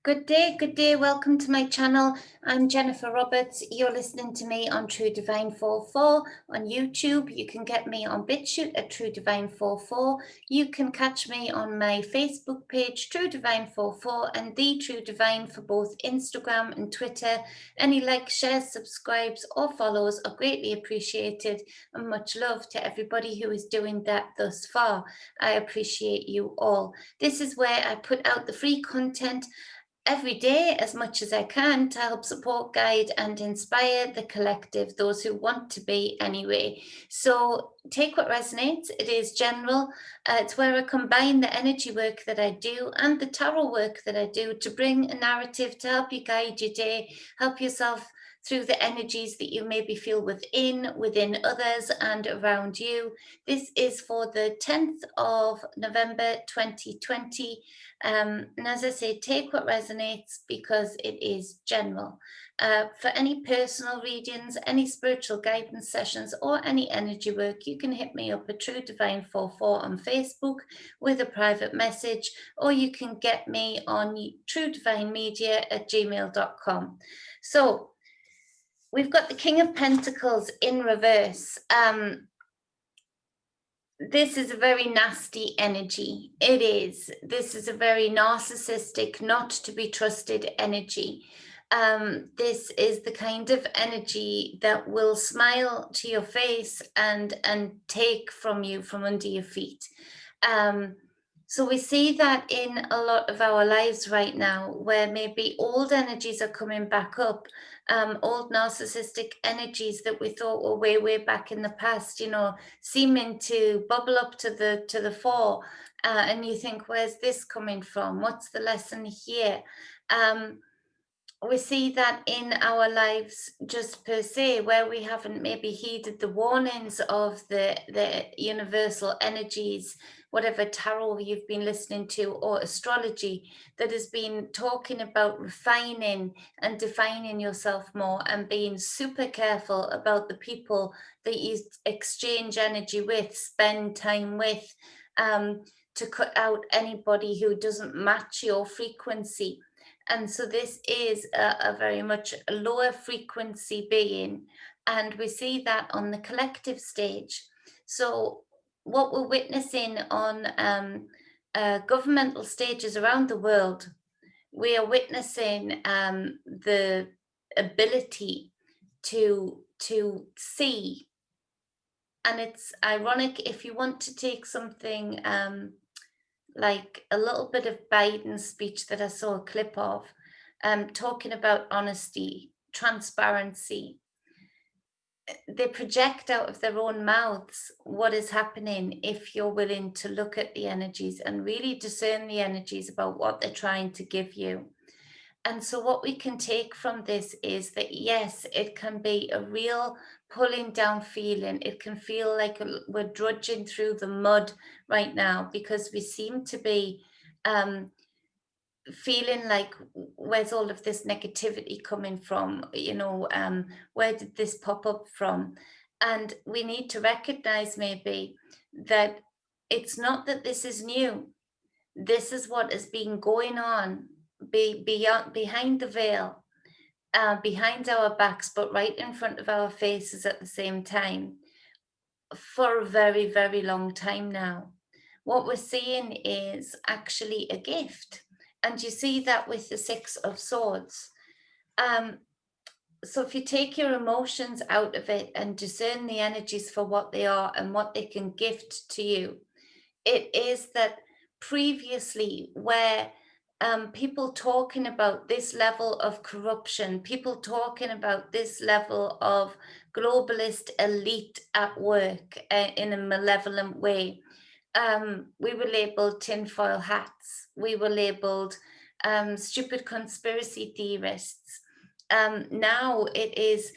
Good day, welcome to my channel. I'm Jennifer Roberts. You're listening to me on True Divine 44 on YouTube. You can get me on Bitchute at True Divine 44. You can catch me on my Facebook page, True Divine 44, and The True Divine for both Instagram and Twitter. Any likes, shares, subscribes, or follows are greatly appreciated, and much love to everybody who is doing that thus far. I appreciate you all. This is where I put out the free content every day as much as I can to help support, guide and inspire the collective, those who want to be anyway. So take what resonates. It is general. It's where I combine the energy work that I do and the tarot work that I do to bring a narrative to help you guide your day, help yourself through the energies that you maybe feel within others and around you. This is for the 10th of November 2020. And as I say, take what resonates because it is general. For any personal readings, any spiritual guidance sessions, or any energy work, you can hit me up at True Divine 44 on Facebook with a private message, or you can get me on truedivinemedia@gmail.com. So we've got the King of Pentacles in reverse. This is a very nasty energy. It is. This is a very narcissistic, not to be trusted energy. This is the kind of energy that will smile to your face and take from you from under your feet. So we see that in a lot of our lives right now, where maybe old energies are coming back up, old narcissistic energies that we thought were way back in the past, seeming to bubble up to the fore, and you think, where's this coming from? What's the lesson here? We see that in our lives just per se, where we haven't maybe heeded the warnings of the universal energies, whatever tarot you've been listening to or astrology that has been talking about refining and defining yourself more and being super careful about the people that you exchange energy with, spend time with, to cut out anybody who doesn't match your frequency. And so this is a very much a lower frequency being, and we see that on the collective stage. So what we're witnessing on governmental stages around the world, we are witnessing the ability to see. And it's ironic, if you want to take something like a little bit of Biden's speech that I saw a clip of, talking about honesty, transparency. They project out of their own mouths what is happening if you're willing to look at the energies and really discern the energies about what they're trying to give you. And so what we can take from this is that, yes, it can be a real pulling down feeling. It can feel like we're drudging through the mud right now because we seem to be feeling like, where's all of this negativity coming from? Where did this pop up from? And we need to recognize maybe that it's not that this is new. This is what has been going on behind the veil, behind our backs, but right in front of our faces at the same time for a very long time now. What we're seeing is actually a gift. And you see that with the Six of Swords. So if you take your emotions out of it and discern the energies for what they are and what they can gift to you, it is that previously where people talking about this level of corruption, people talking about this level of globalist elite at work in a malevolent way, we were labeled tinfoil hats. We were labeled stupid conspiracy theorists. Now it is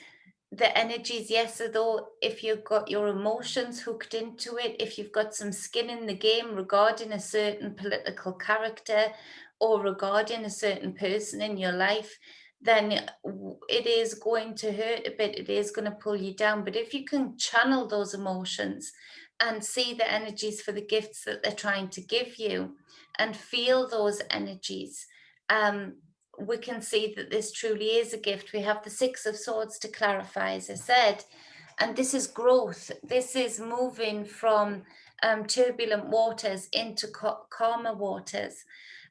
the energies, yes, although if you've got your emotions hooked into it, if you've got some skin in the game regarding a certain political character or regarding a certain person in your life, then it is going to hurt a bit. It is going to pull you down. But if you can channel those emotions and see the energies for the gifts that they're trying to give you and feel those energies, we can see that this truly is a gift. We have the Six of Swords to clarify, as I said, and this is growth. This is moving from turbulent waters into calmer waters.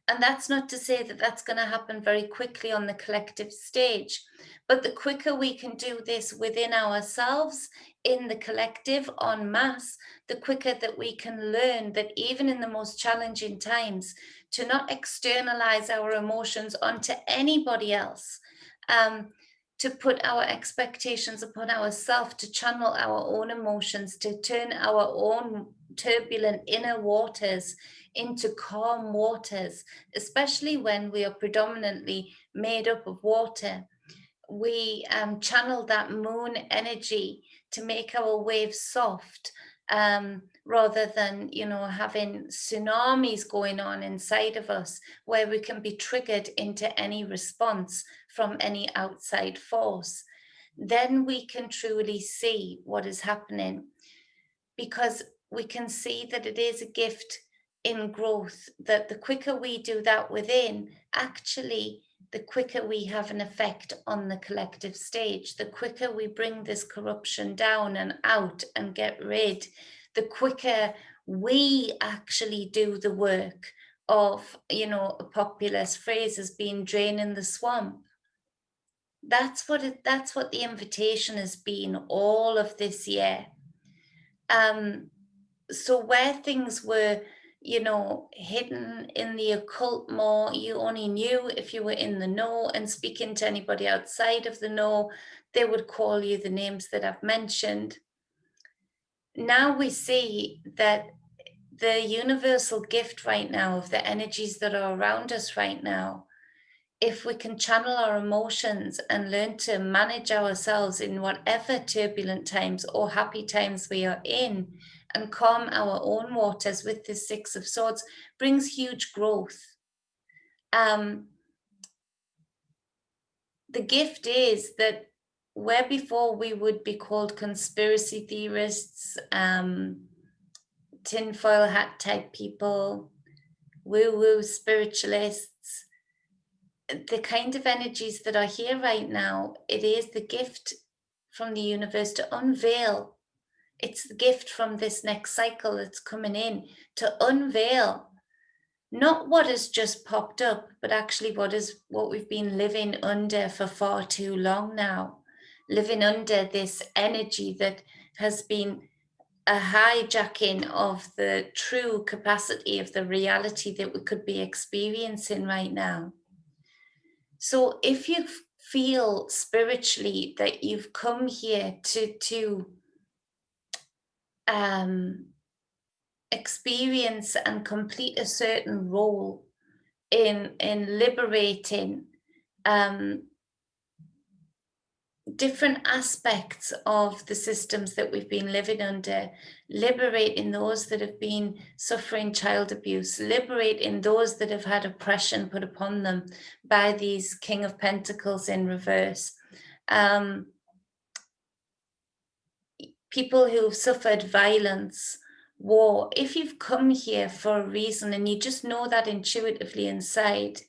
And that's not to say that that's going to happen very quickly on the collective stage, but the quicker we can do this within ourselves, in the collective, en masse, the quicker that we can learn that even in the most challenging times, to not externalize our emotions onto anybody else, to put our expectations upon ourselves, to channel our own emotions, to turn our own turbulent inner waters into calm waters, especially when we are predominantly made up of water. We channel that moon energy to make our waves soft, rather than, having tsunamis going on inside of us where we can be triggered into any response from any outside force. Then we can truly see what is happening, because we can see that it is a gift in growth, that the quicker we do that within, actually, the quicker we have an effect on the collective stage, the quicker we bring this corruption down and out and get rid, the quicker we actually do the work of, a populist phrase has been draining the swamp. That's what the invitation has been all of this year. So where things were, hidden in the occult more, you only knew if you were in the know, and speaking to anybody outside of the know, they would call you the names that I've mentioned. Now we see that the universal gift right now of the energies that are around us right now, if we can channel our emotions and learn to manage ourselves in whatever turbulent times or happy times we are in, and calm our own waters with the Six of Swords, brings huge growth. The gift is that where before we would be called conspiracy theorists, tinfoil hat type people, woo-woo spiritualists, the kind of energies that are here right now, it is the gift from the universe to unveil. It's the gift from this next cycle that's coming in to unveil not what has just popped up, but actually what we've been living under for far too long now, living under this energy that has been a hijacking of the true capacity of the reality that we could be experiencing right now. So if you feel spiritually that you've come here to experience and complete a certain role in liberating different aspects of the systems that we've been living under, liberating those that have been suffering child abuse, liberating those that have had oppression put upon them by these King of Pentacles in reverse, people who've suffered violence, war. If you've come here for a reason and you just know that intuitively inside,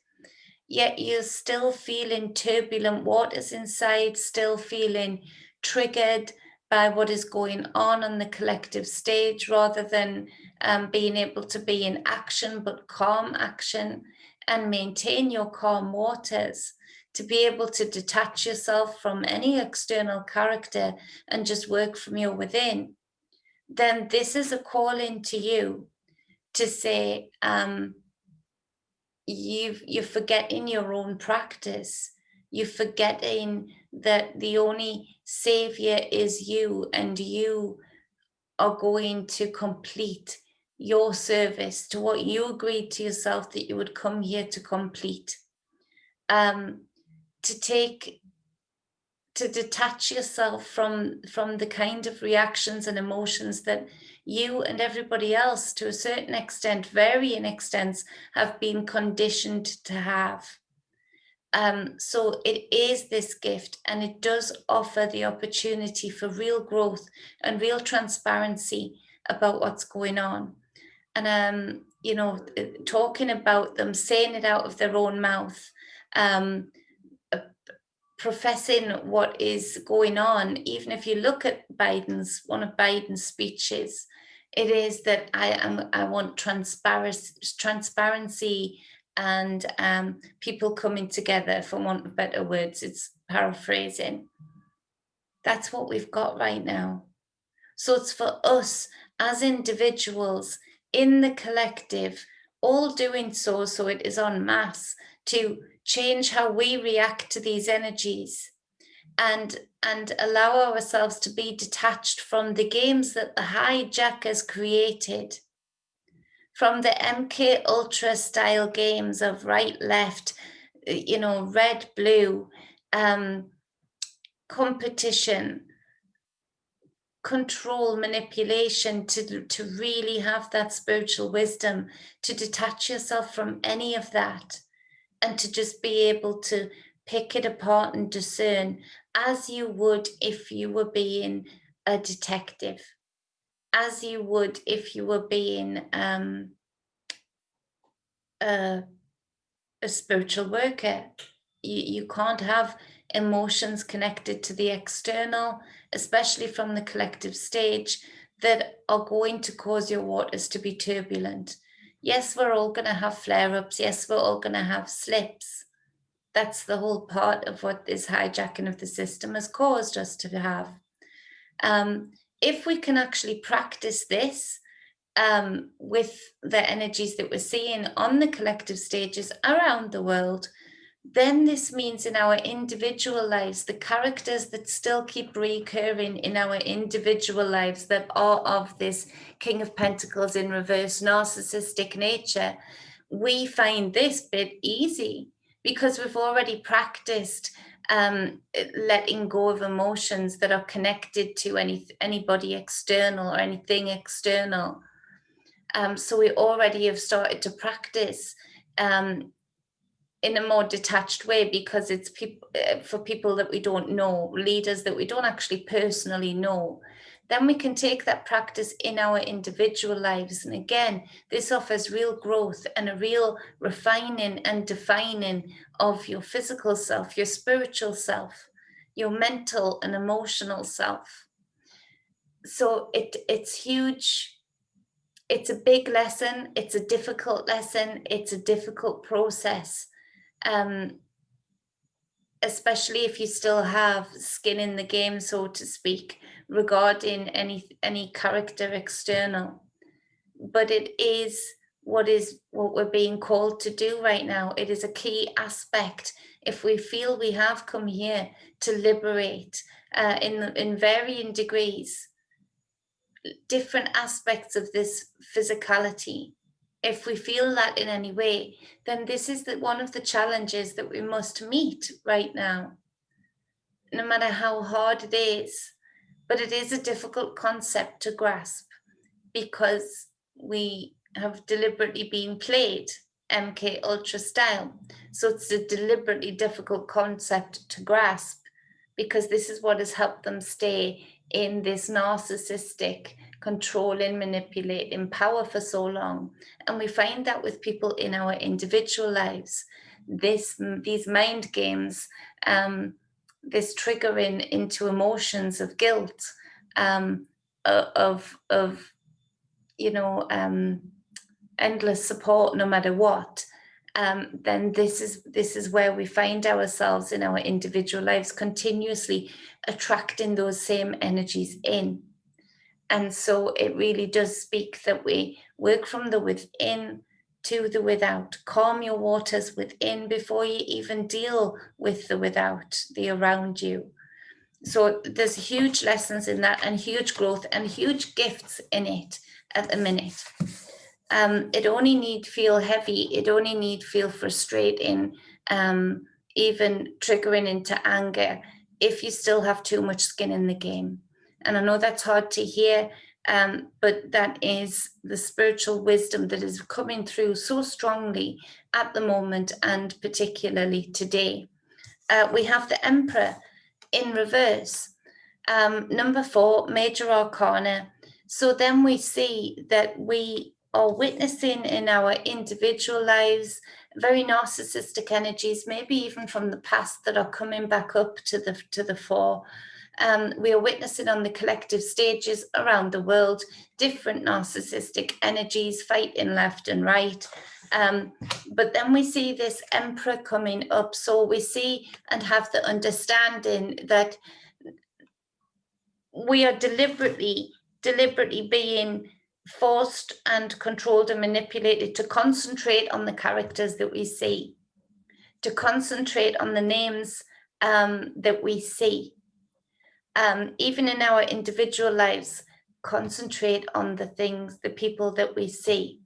yet you're still feeling turbulent waters inside, still feeling triggered by what is going on the collective stage, rather than being able to be in action, but calm action, and maintain your calm waters, to be able to detach yourself from any external character and just work from your within, then this is a calling to you to say, you're forgetting your own practice. You're forgetting that the only savior is you, and you are going to complete your service to what you agreed to yourself that you would come here to complete. To detach yourself from the kind of reactions and emotions that you and everybody else, to a certain extent, varying extents, have been conditioned to have. So it is this gift, and it does offer the opportunity for real growth and real transparency about what's going on. And you know, talking about them, saying it out of their own mouth, professing what is going on. Even if you look at one of Biden's speeches, it is that I want transparency and people coming together, for want of better words. It's paraphrasing. That's what we've got right now. So it's for us as individuals in the collective, all doing so it is en masse, to change how we react to these energies and allow ourselves to be detached from the games that the hijackers created, from the MK Ultra style games of right, left, you know, red, blue, competition, control, manipulation, to really have that spiritual wisdom, to detach yourself from any of that, and to just be able to pick it apart and discern, as you would if you were being a detective, as you would if you were being a spiritual worker. You can't have emotions connected to the external, especially from the collective stage, that are going to cause your waters to be turbulent. Yes, we're all going to have flare-ups. Yes, we're all going to have slips. That's the whole part of what this hijacking of the system has caused us to have. If we can actually practice this with the energies that we're seeing on the collective stages around the world, then this means in our individual lives, the characters that still keep recurring in our individual lives that are of this King of Pentacles in reverse narcissistic nature, we find this bit easy because we've already practiced letting go of emotions that are connected to anybody external or anything external. So we already have started to practice in a more detached way, because it's for people that we don't know, leaders that we don't actually personally know. Then we can take that practice in our individual lives. And again, this offers real growth and a real refining and defining of your physical self, your spiritual self, your mental and emotional self. So it's huge. It's a big lesson. It's a difficult lesson. It's a difficult process. Especially if you still have skin in the game, so to speak, regarding any character external. But it is what we're being called to do right now. It is a key aspect if we feel we have come here to liberate in varying degrees different aspects of this physicality. If we feel that in any way, then this is one of the challenges that we must meet right now, no matter how hard it is. But it is a difficult concept to grasp because we have deliberately been played MK Ultra style. So it's a deliberately difficult concept to grasp, because this is what has helped them stay in this narcissistic, controlling, manipulating power for so long. And we find that with people in our individual lives, these mind games, this triggering into emotions of guilt, of you know, endless support no matter what, then this is where we find ourselves in our individual lives, continuously attracting those same energies in. And so it really does speak that we work from the within to the without. Calm your waters within before you even deal with the without, the around you. So there's huge lessons in that, and huge growth and huge gifts in it at the minute. It only need feel heavy. It only need feel frustrating, even triggering into anger, if you still have too much skin in the game. And I know that's hard to hear, but that is the spiritual wisdom that is coming through so strongly at the moment, and particularly today. We have the Emperor in reverse. Number 4, Major Arcana. So then we see that we are witnessing in our individual lives very narcissistic energies, maybe even from the past, that are coming back up to the fore. We are witnessing on the collective stages around the world different narcissistic energies fighting left and right. But then we see this Emperor coming up. So we see and have the understanding that we are deliberately being forced and controlled and manipulated to concentrate on the characters that we see, to concentrate on the names that we see. Even in our individual lives, concentrate on the things, the people that we see,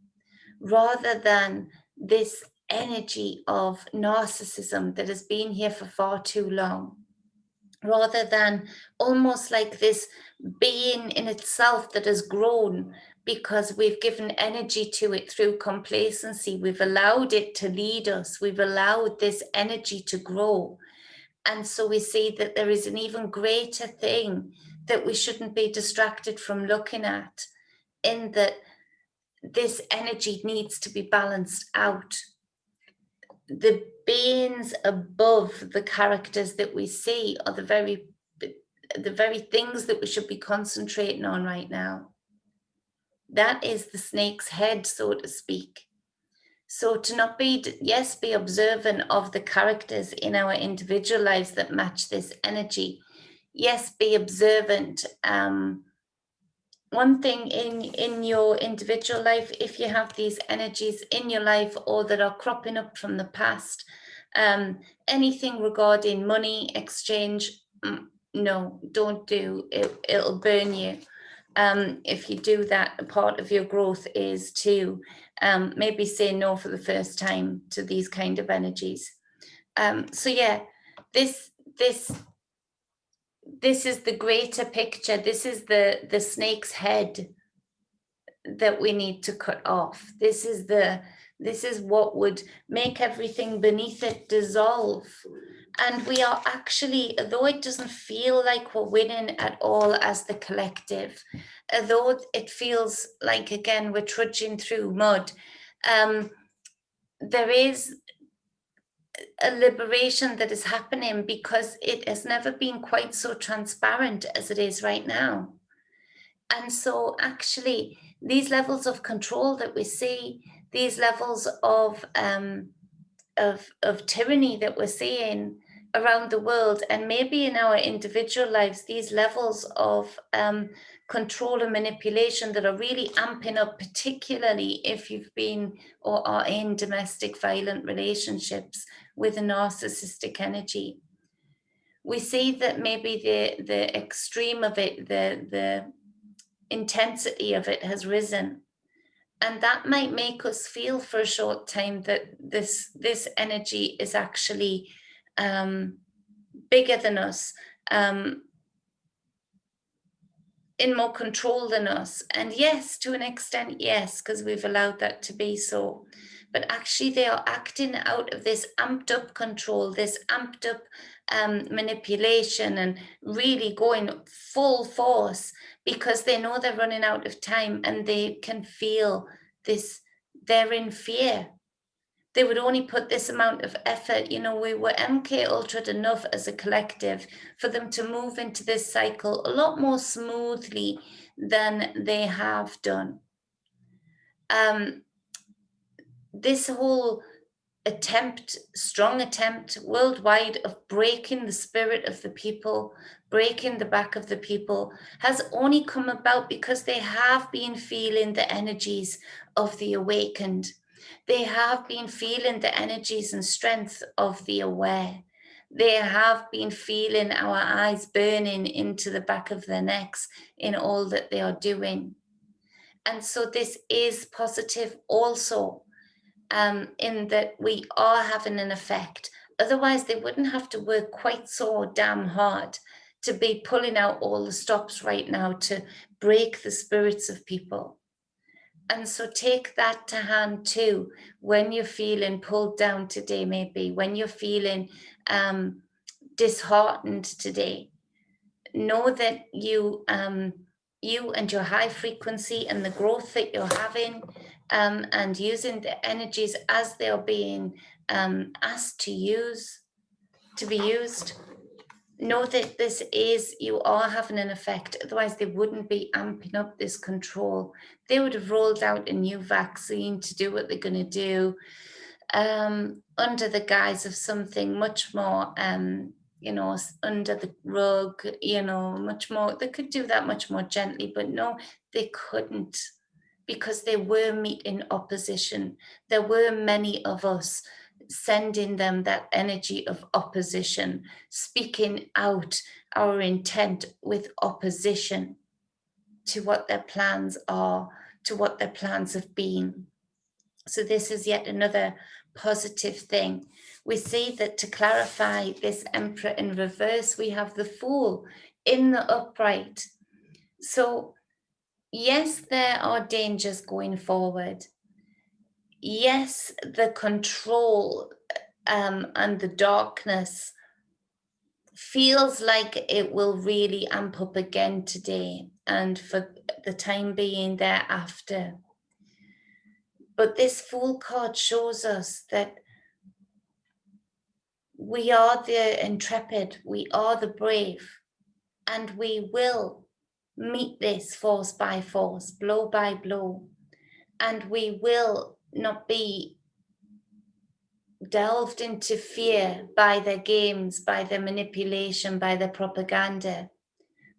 rather than this energy of narcissism that has been here for far too long, rather than almost like this being in itself that has grown because we've given energy to it through complacency. We've allowed it to lead us. We've allowed this energy to grow. And so we see that there is an even greater thing that we shouldn't be distracted from looking at, in that this energy needs to be balanced out. The beings above the characters that we see are the very things that we should be concentrating on right now. That is the snake's head, so to speak. So to not be, yes, be observant of the characters in our individual lives that match this energy. Yes, be observant. One thing in your individual life, if you have these energies in your life or that are cropping up from the past, anything regarding money exchange, no, don't do it. It'll burn you. If you do that, a part of your growth is to maybe say no for the first time to these kind of energies. So yeah, this is the greater picture. This is the snake's head that we need to cut off. This is what would make everything beneath it dissolve. And we are actually, although it doesn't feel like we're winning at all as the collective, although it feels like, again, we're trudging through mud, there is a liberation that is happening, because it has never been quite so transparent as it is right now. And so actually, these levels of control that we see, these levels of tyranny that we're seeing around the world, and maybe in our individual lives, these levels of control and manipulation that are really amping up, particularly if you've been or are in domestic violent relationships with a narcissistic energy. We see that maybe the extreme of it, the intensity of it has risen. And that might make us feel for a short time that this energy is actually bigger than us, in more control than us. And yes, to an extent, yes, because we've allowed that to be so. But actually, they are acting out of this amped up control, this amped up manipulation, and really going full force, because they know they're running out of time, and they can feel this, they're in fear. They would only put this amount of effort. You know, we were MK Ultra'd enough as a collective for them to move into this cycle a lot more smoothly than they have done. This whole strong attempt worldwide of breaking the spirit of the people, breaking the back of the people, has only come about because they have been feeling the energies of the awakened. They have been feeling the energies and strength of the aware. They have been feeling our eyes burning into the back of their necks in all that they are doing. And so this is positive also, in that we are having an effect. Otherwise, they wouldn't have to work quite so damn hard to be pulling out all the stops right now to break the spirits of people. And so take that to hand too, when you're feeling pulled down today, maybe when you're feeling disheartened today. Know that you and your high frequency and the growth that you're having and using the energies as they are being asked to be used. Know that this is, you are having an effect, otherwise they wouldn't be amping up this control. They would have rolled out a new vaccine to do what they're going to do, under the guise of something much more, you know, under the rug, you know, much more. They could do that much more gently, but no, they couldn't, because they were meeting opposition. There were many of us sending them that energy of opposition, speaking out our intent with opposition to what their plans are, to what their plans have been. So this is yet another positive thing. We see that to clarify this Emperor in reverse, we have the Fool in the upright. So yes, there are dangers going forward. Yes, the control and the darkness feels like it will really amp up again today and for the time being thereafter. But this Fool card shows us that we are the intrepid, we are the brave, and we will meet this force by force, blow by blow, and we will not be delved into fear by their games, by their manipulation, by their propaganda.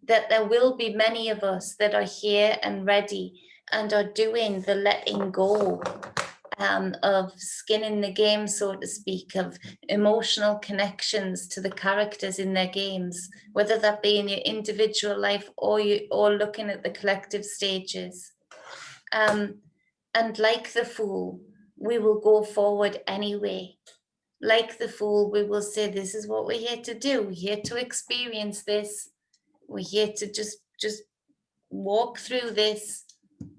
That there will be many of us that are here and ready and are doing the letting go of skin in the game, so to speak, of emotional connections to the characters in their games, whether that be in your individual life or looking at the collective stages. And like the Fool, we will go forward anyway. Like the Fool, we will say, this is what we're here to do. We're here to experience this. We're here to just walk through this.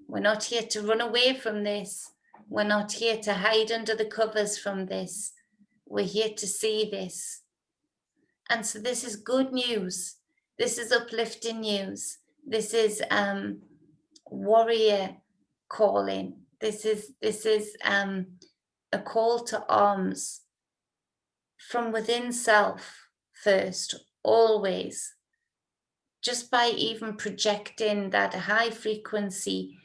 We're not here to run away from this. We're not here to hide under the covers from this. We're here to see this. And so this is good news. This is uplifting news. This is warrior calling. This is a call to arms from within self first, always. Just by even projecting that high frequency,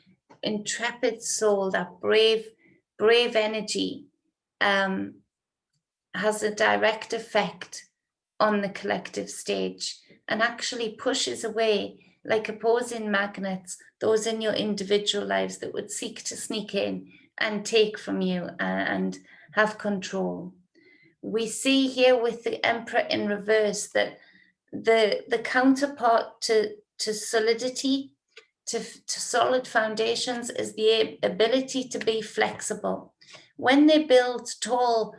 intrepid soul, that brave energy, has a direct effect on the collective stage and actually pushes away, like opposing magnets, those in your individual lives that would seek to sneak in and take from you and have control. We see here with the Emperor in reverse that the counterpart to solidity, to solid foundations, is the ability to be flexible. When they build tall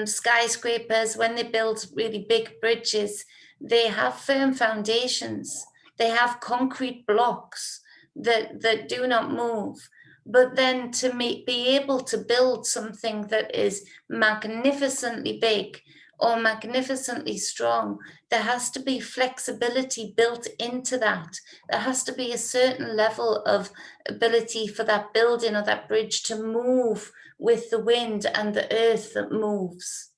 skyscrapers, when they build really big bridges, they have firm foundations. They have concrete blocks that do not move. But then to be able to build something that is magnificently big or magnificently strong, there has to be flexibility built into that. There has to be a certain level of ability for that building or that bridge to move with the wind and the earth that moves.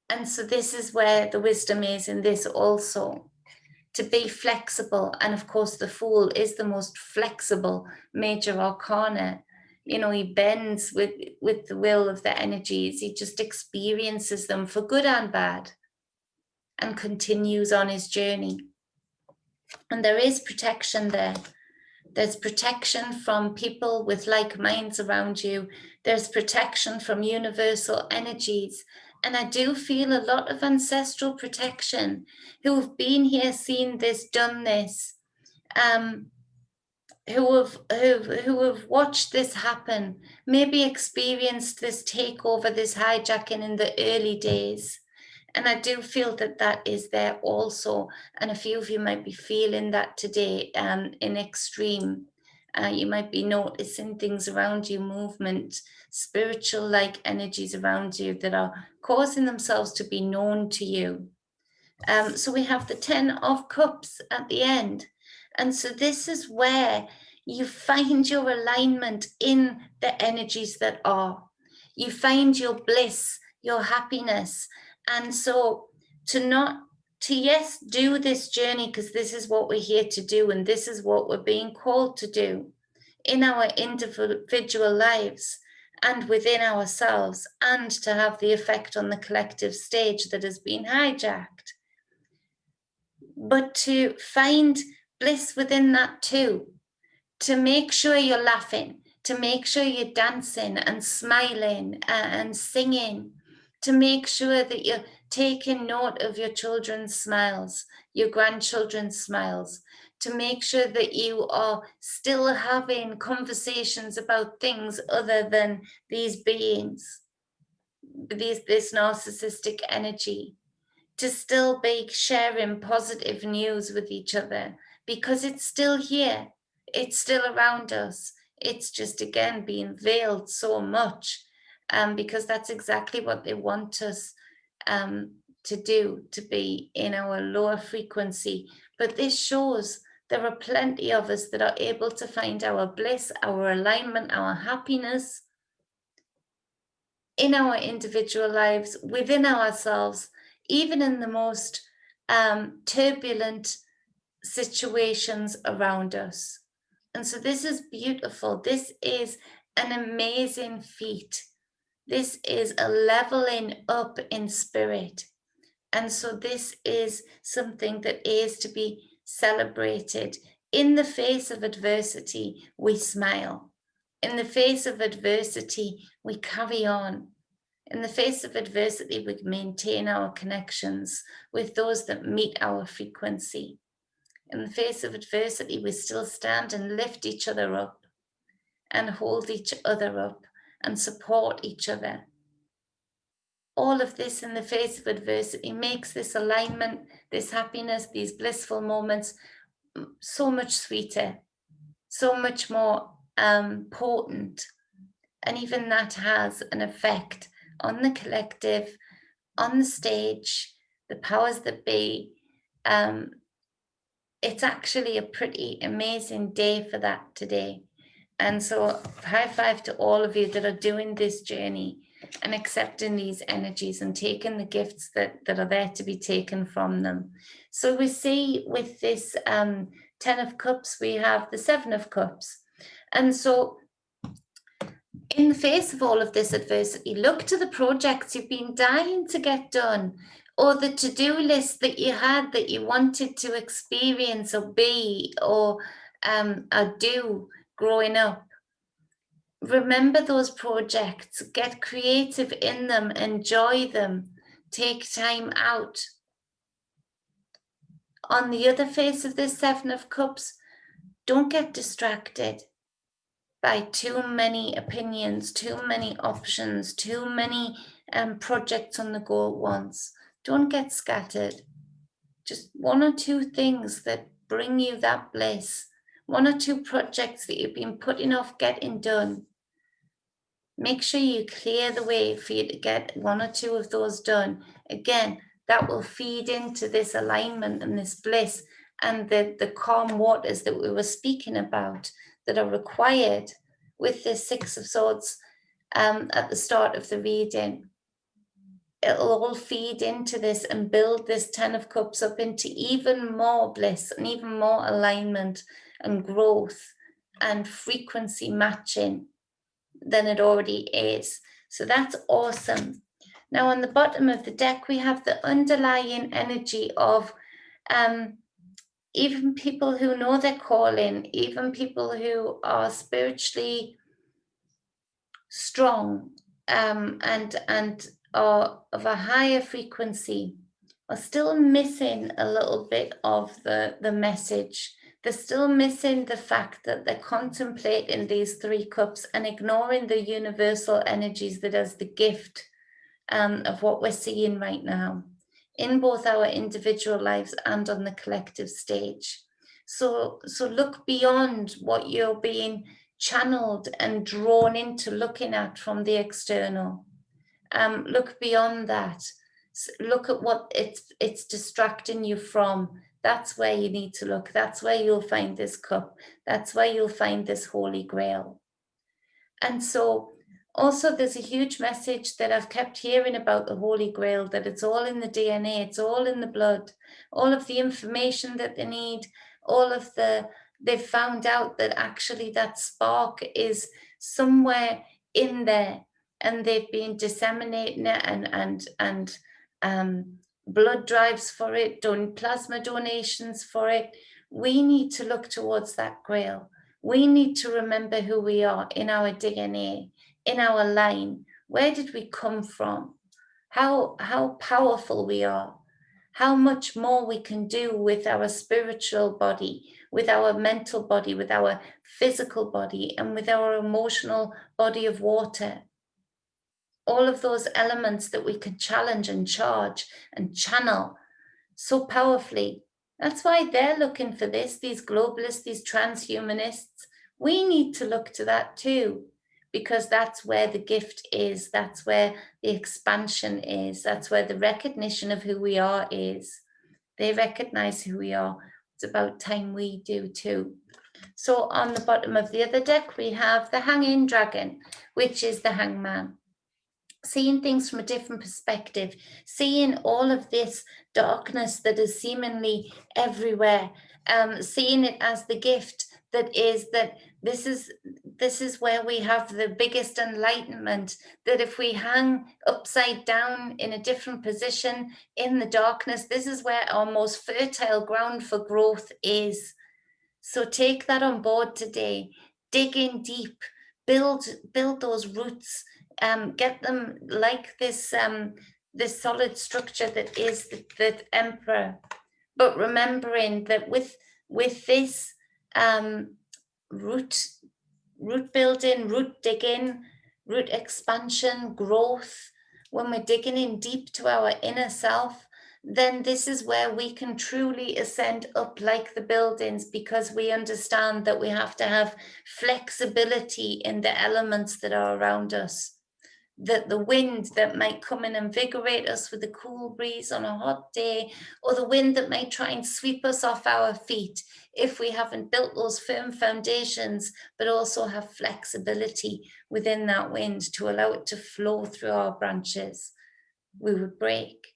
And so this is where the wisdom is in this also, to be flexible. And of course, the Fool is the most flexible major arcana. You know, he bends with the will of the energies. He just experiences them for good and bad and continues on his journey. And there is protection there. There's protection from people with like minds around you. There's protection from universal energies. And I do feel a lot of ancestral protection who have been here, seen this, done this, who have watched this happen, maybe experienced this takeover, this hijacking in the early days. And I do feel that that is there also. And a few of you might be feeling that today in extreme. You might be noticing things around you, movement, spiritual-like energies around you that are causing themselves to be known to you. So we have the 10 of Cups at the end. And so this is where You find your alignment in the energies that are. You find your bliss, your happiness. And so yes, do this journey, because this is what we're here to do, and this is what we're being called to do in our individual lives and within ourselves, and to have the effect on the collective stage that has been hijacked. But to find bliss within that too, to make sure you're laughing, to make sure you're dancing and smiling and singing, to make sure that you're taking note of your children's smiles, your grandchildren's smiles, to make sure that you are still having conversations about things other than these beings, this narcissistic energy, to still be sharing positive news with each other, because it's still here, it's still around us. It's just, again, being veiled so much, because that's exactly what they want us to do, to be in our lower frequency. But this shows there are plenty of us that are able to find our bliss, our alignment, our happiness in our individual lives, within ourselves, even in the most turbulent situations around us. And so this is beautiful. This is an amazing feat. This is a leveling up in spirit. And so this is something that is to be celebrated. In the face of adversity, we smile. In the face of adversity, we carry on. In the face of adversity, we maintain our connections with those that meet our frequency. In the face of adversity, we still stand and lift each other up and hold each other up and support each other. All of this in the face of adversity makes this alignment, this happiness, these blissful moments so much sweeter, so much more potent. And even that has an effect on the collective, on the stage, the powers that be. It's actually a pretty amazing day for that today. And so high five to all of you that are doing this journey and accepting these energies and taking the gifts that are there to be taken from them. So we see with this 10 of Cups, we have the 7 of Cups. And so in the face of all of this adversity, look to the projects you've been dying to get done, or the to-do list that you had that you wanted to experience or be or do growing up. Remember those projects, get creative in them, enjoy them, take time out. On the other face of this 7 of Cups, don't get distracted by too many opinions, too many options, too many projects on the go at once. Don't get scattered. Just 1 or 2 things that bring you that bliss, 1 or 2 projects that you've been putting off getting done. Make sure you clear the way for you to get 1 or 2 of those done. Again, that will feed into this alignment and this bliss and the calm waters that we were speaking about that are required with this 6 of Swords at the start of the reading. It'll all feed into this and build this 10 of Cups up into even more bliss and even more alignment and growth and frequency matching than it already is. So that's awesome. Now on the bottom of the deck, we have the underlying energy of even people who know their calling, even people who are spiritually strong and are of a higher frequency, are still missing a little bit of the message. They're still missing the fact that they're contemplating these 3 cups and ignoring the universal energies that is the gift of what we're seeing right now in both our individual lives and on the collective stage. So look beyond what you're being channeled and drawn into looking at from the external. Look beyond that. Look at what it's distracting you from that's where you need to look. That's where you'll find this cup. That's where you'll find this Holy Grail. And so also there's a huge message that I've kept hearing about the Holy Grail, that it's all in the DNA, it's all in the blood, all of the information that they need, they've found out that actually that spark is somewhere in there, and they've been disseminating it and blood drives for it, done plasma donations for it. We need to look towards that grail. We need to remember who we are in our DNA, in our line. Where did we come from? How powerful we are. How much more we can do with our spiritual body, with our mental body, with our physical body, and with our emotional body of water. All of those elements that we can challenge and charge and channel so powerfully. That's why they're looking for this, these globalists, these transhumanists. We need to look to that too, because that's where the gift is. That's where the expansion is. That's where the recognition of who we are is. They recognize who we are. It's about time we do too. So on the bottom of the other deck, we have the Hanging Dragon, which is the Hangman. Seeing things from a different perspective, seeing all of this darkness that is seemingly everywhere, seeing it as the gift that this is where we have the biggest enlightenment, that if we hang upside down in a different position in the darkness, this is where our most fertile ground for growth is. So take that on board today. Dig in deep, build those roots. Get them like this solid structure that is the Emperor, but remembering that with this root building, root digging, root expansion, growth, when we're digging in deep to our inner self, then this is where we can truly ascend up like the buildings, because we understand that we have to have flexibility in the elements that are around us. That the wind that might come and invigorate us with a cool breeze on a hot day, or the wind that might try and sweep us off our feet if we haven't built those firm foundations, but also have flexibility within that wind to allow it to flow through our branches, we would break.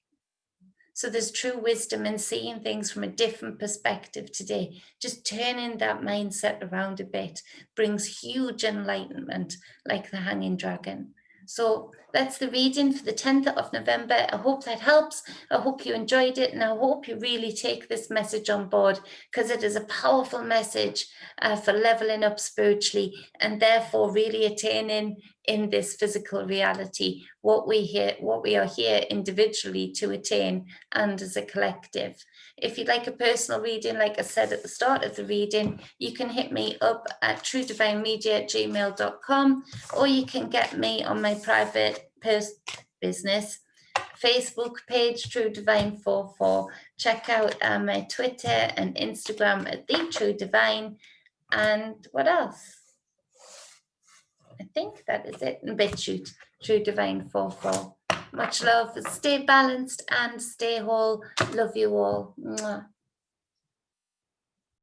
So there's true wisdom in seeing things from a different perspective today. Just turning that mindset around a bit brings huge enlightenment, like the Hanging Dragon. So that's the reading for the 10th of November. I hope that helps. I hope you enjoyed it, and I hope you really take this message on board, because it is a powerful message for leveling up spiritually, and therefore really attaining in this physical reality what we are here individually to attain, and as a collective. If you'd like a personal reading, like I said at the start of the reading, you can hit me up at truedivinemedia@gmail.com, or you can get me on my private business Facebook page, True Divine 44. Check out my Twitter and Instagram at The True Divine. And what else? I think that is it. And Bitchute, True Divine 44. Much love. Stay balanced and stay whole. Love you all. Mwah.